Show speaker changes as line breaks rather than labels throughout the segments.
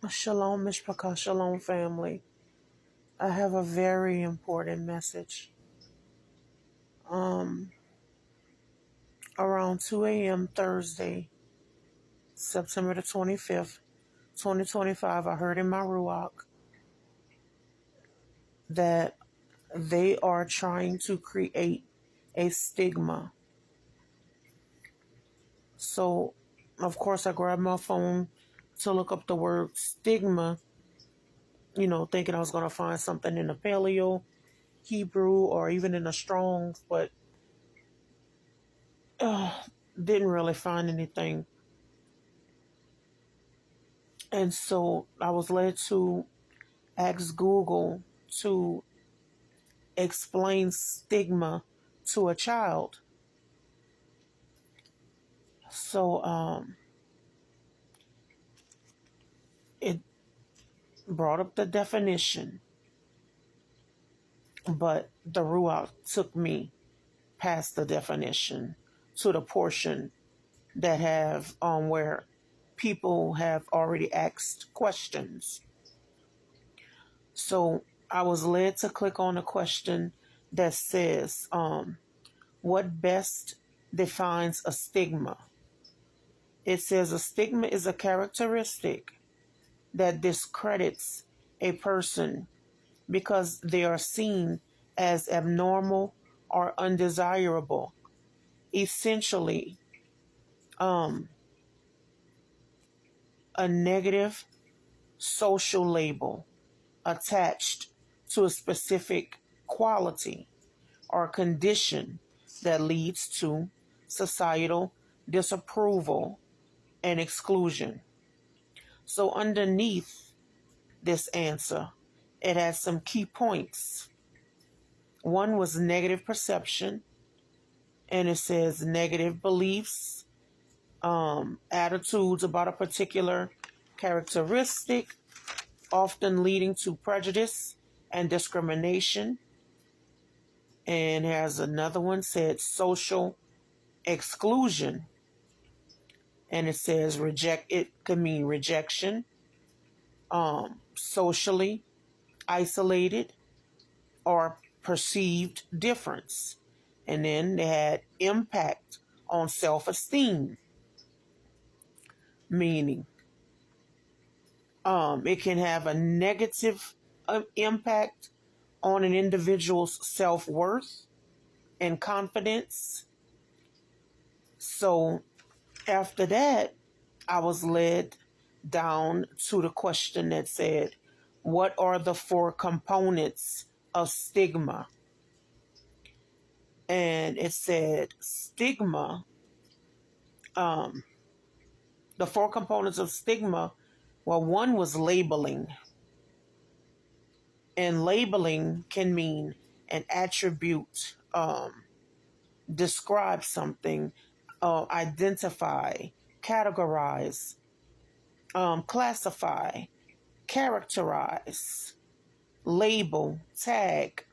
Shalom, Mishpachah, Shalom, family. I have a very important message. Um, Around 2 a.m. Thursday, September the 25th, 2025, I heard in my Ruach that they are trying to create a stigma. So, of course, I grabbed my phone to look up the word stigma, thinking I was going to find something in the Paleo, Hebrew, or even in the Strong's, but uh, didn't really find anything. And so I was led to ask Google to explain stigma to a child. So it brought up the definition, but the Ruach took me past the definition to the portion that have where people have already asked questions. So I was led to click on a question that says, what best defines a stigma? It says a stigma is a characteristic that discredits a person because they are seen as abnormal or undesirable. Essentially, a negative social label attached to a specific quality or condition that leads to societal disapproval and exclusion. So underneath this answer, it has some key points. One was negative perception, and it says negative beliefs, attitudes about a particular characteristic, often leading to prejudice and discrimination. And has another one said social exclusion, and it says it could mean rejection, socially isolated, or perceived difference. And then they had impact on self-esteem, meaning it can have a negative impact on an individual's self-worth and confidence. So after that, I was led down to the question that said, what are the 4 components of stigma? And it said stigma, the 4 components of stigma, well, one was labeling. And labeling can mean an attribute, describe something, identify, categorize, classify, characterize, label, tag.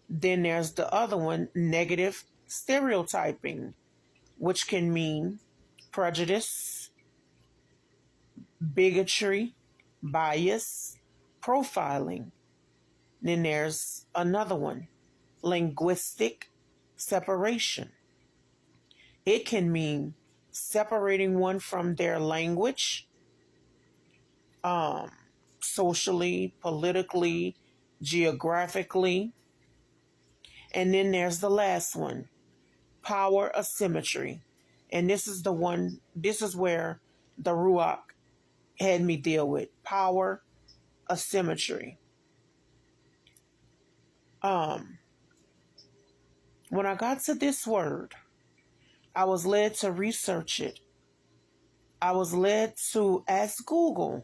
Then there's the other one, negative stereotyping, which can mean prejudice, bigotry, bias, profiling. Then there's another one, linguistic separation. It can mean separating one from their language, socially, politically, geographically. And then there's the last one, power asymmetry. And this is where the Ruach had me deal with power asymmetry. When I got to this word, I was led to research it. I was led to ask Google,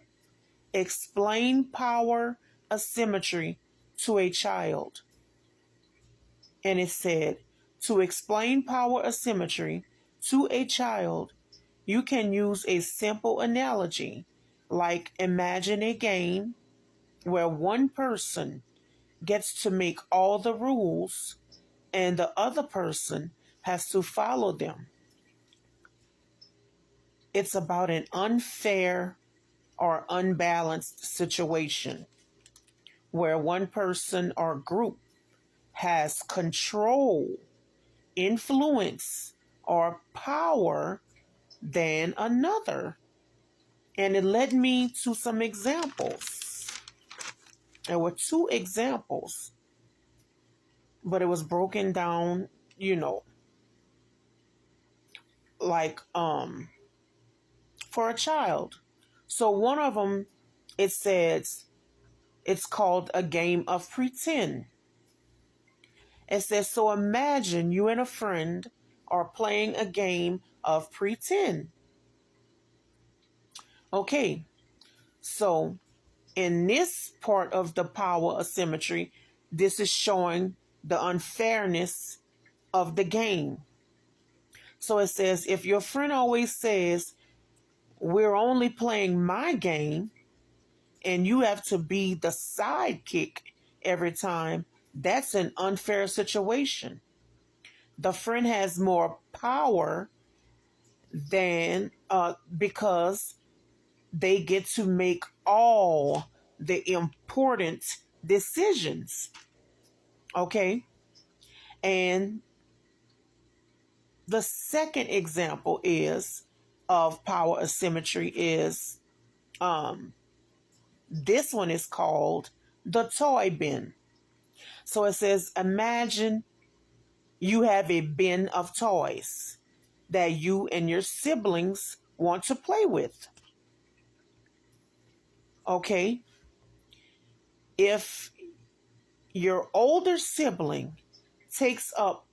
explain power asymmetry to a child. And it said, to explain power asymmetry to a child, you can use a simple analogy, like imagine a game where one person gets to make all the rules and the other person has to follow them. It's about an unfair or unbalanced situation where one person or group has control, influence, or power than another. And it led me to some examples. There were two examples, but it was broken down, like for a child. So one of them, it says it's called a game of pretend. It says, so imagine you and a friend are playing a game of pretend. Okay, so in this part of the power asymmetry, this is showing the unfairness of the game. So it says, if your friend always says, we're only playing my game, and you have to be the sidekick every time, that's an unfair situation. The friend has more power than because they get to make all the important decisions. Okay? And the second example is of power asymmetry is this one is called the toy bin. So it says, imagine you have a bin of toys that you and your siblings want to play with. Okay? If your older sibling takes up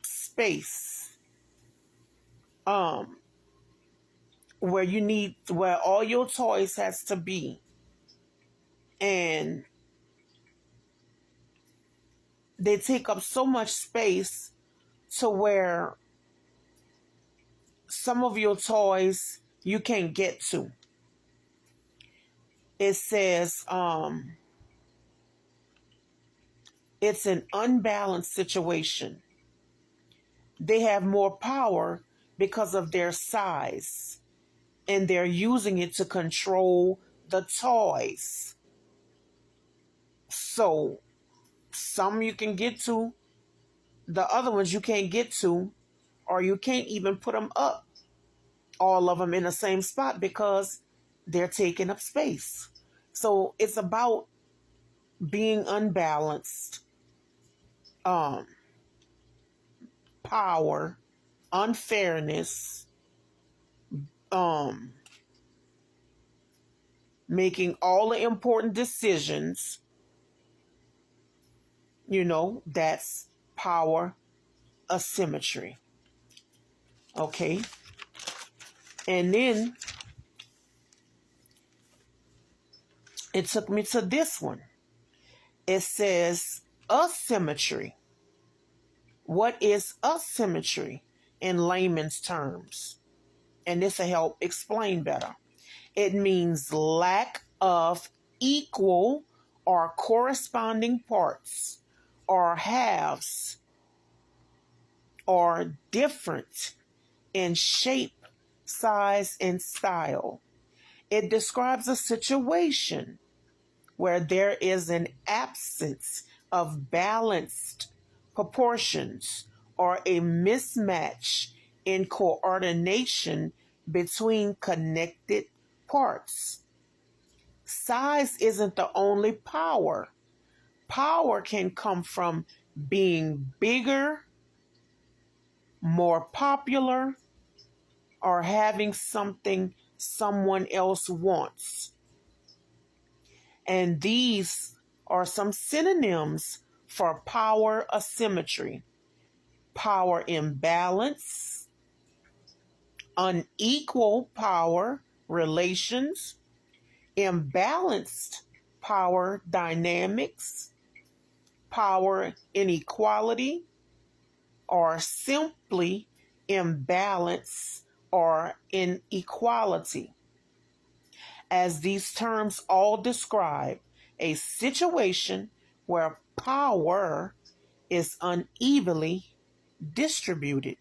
space where all your toys has to be, and they take up so much space to where some of your toys you can't get to. It says it's an unbalanced situation. They have more power because of their size, and they're using it to control the toys. So some you can get to, the other ones you can't get to, or you can't even put them up, all of them in the same spot because they're taking up space. So it's about being unbalanced, power, unfairness, making all the important decisions. That's power asymmetry. Okay. And then it took me to this one. It says asymmetry. What is asymmetry in layman's terms? And this will help explain better. It means lack of equal or corresponding parts or halves, or different in shape, size, and style. It describes a situation where there is an absence of balanced proportions or a mismatch in coordination between connected parts. Size isn't the only power. Power can come from being bigger, more popular, or having something someone else wants. And these are some synonyms for power asymmetry: power imbalance, unequal power relations, imbalanced power dynamics, power inequality, or simply imbalance or inequality, as these terms all describe a situation where power is unevenly distributed.